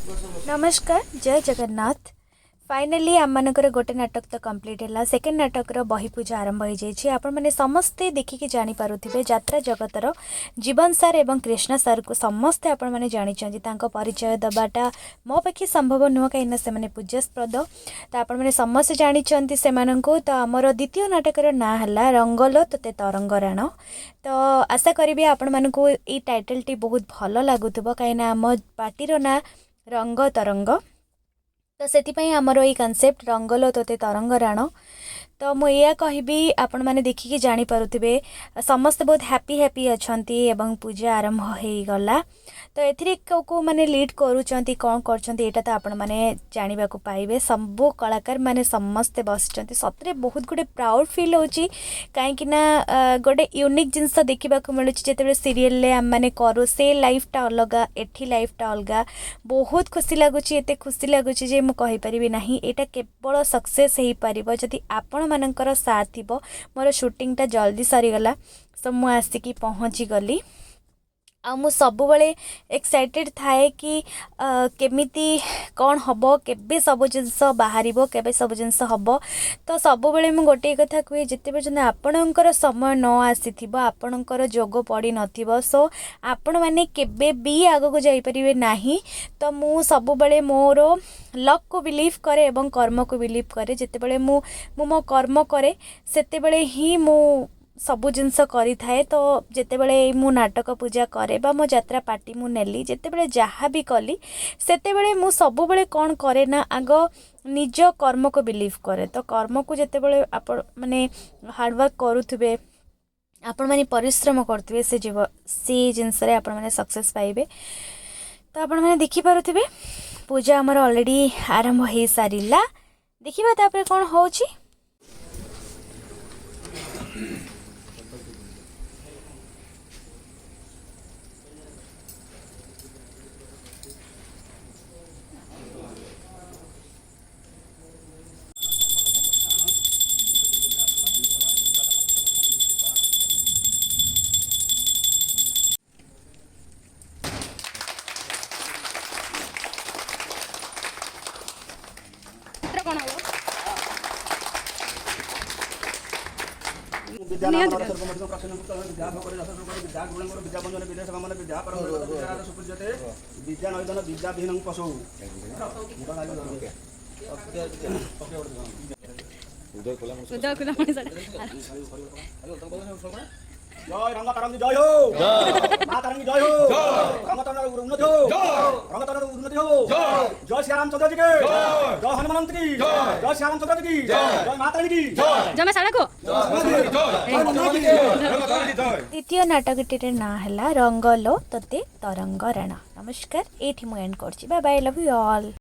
नमस्कार जय जगन्नाथ। फाइनाली आम मानकर गोटे नाटक तो कंप्लीट है। सेकेंड नाटक बही पूजा आरंभ हो जाए। आपण मैंने समस्ते देखिकी जानीपे यात्रा जगतर जीवन सार एवं कृष्ण सार को समस्ते आपण मैंने जानी परिचय दबाटा मो पाखे संभव नुह कहीं से पूज्यस्पद। तो आपण मैंने समस्ते जानी से तो आमर द्वितीय नाटकर ना है रंगलो तोते तरंगराण। तो आशा करी आपण मानक ये टाइटल टी बहुत भल लगुव कहीं आम पार्टीर ना रंग तरंग। तो से आमर ये कनसेप्ट रंगलो तोते तरंगराण। तो मुझे कहबी आपण मैंने देखिकी जानीपे समस्त बहुत हैप्पी हैप्पी अच्छा एवं पूजा आरंभ हो गला। तो एथिरे को माने लीड करूचंती कौन करचंती एटा तो आपण माने जानिबा को पाइबे। सब कलाकार माने समस्ते बसचंती सतरे बहुत गुडे प्राउड फील होची काहेकि ना गोटे यूनिक जिनस देखा मिलूँ जिते सीरियल ले आम मैंने करूँ से लाइफटा अलग एठी लाइफटा अलग बहुत खुशी लगुच। एत खुशी लगुच जे मु कहि परिबि नाही एटा केवल सक्सेस हो पारिबो जदि आपण मानकर साथ थिबो। मोर शूटिंगटा जल्दी सरीगला सो मु आसिकी पहुँची गली आ मु सब बड़े एक्साइटेड थाए कि केमिति कौन हम केबे सब जिनस बाहर केबे सब जिनस हम। तो सब बड़े मु गोटे कथा कहे जिते पर्यंत आपणकर समय न आसी आपणकर जोग पड़ी नथिबो सो आपण माने केबे भी आगो को जाई परिबे नाही। तो मु सब बड़े मोर लक को बिलीव करे एवं कर्म को बिलीव करे। जिते बड़े मु मो कर्म करे सेते बड़े ही मु सबु जिनस करी थाए। तो जिते बड़े मु नाटक पूजा करे बा मो यात्रा पार्टी मु नेली जिते बड़े जहाँ भी कली सेते बड़े मु सब बड़े कौन करे ना आग निज कर्म को बिलीव करे। तो कर्म को जिते बड़े आपण माने हार्डवर्क करुथिबे आपण माने परिश्रम करथिबे से जिनस रे आपण माने सक्सेस पाइबे। तो आपण माने देखि पारुथिबे पूजा हमर ऑलरेडी आरंभ हो सारिला। देखिबा तापर कौन होची। जय रंग तरंगी जय हो मां तरंगी जय हो रंग तरंग उन्नति हो रंग तरंग उन्नति हो जय श्री राम चंद्र जी के जय हनुमान की जय श्री राम चंद्र जी की जय मां तरंगी की जय मैं सड़क द्वितीय नाटकटीर ना है रंगलो तोते तरंगराण। नमस्कार एठी मु एंड करछि। Bye bye love you all.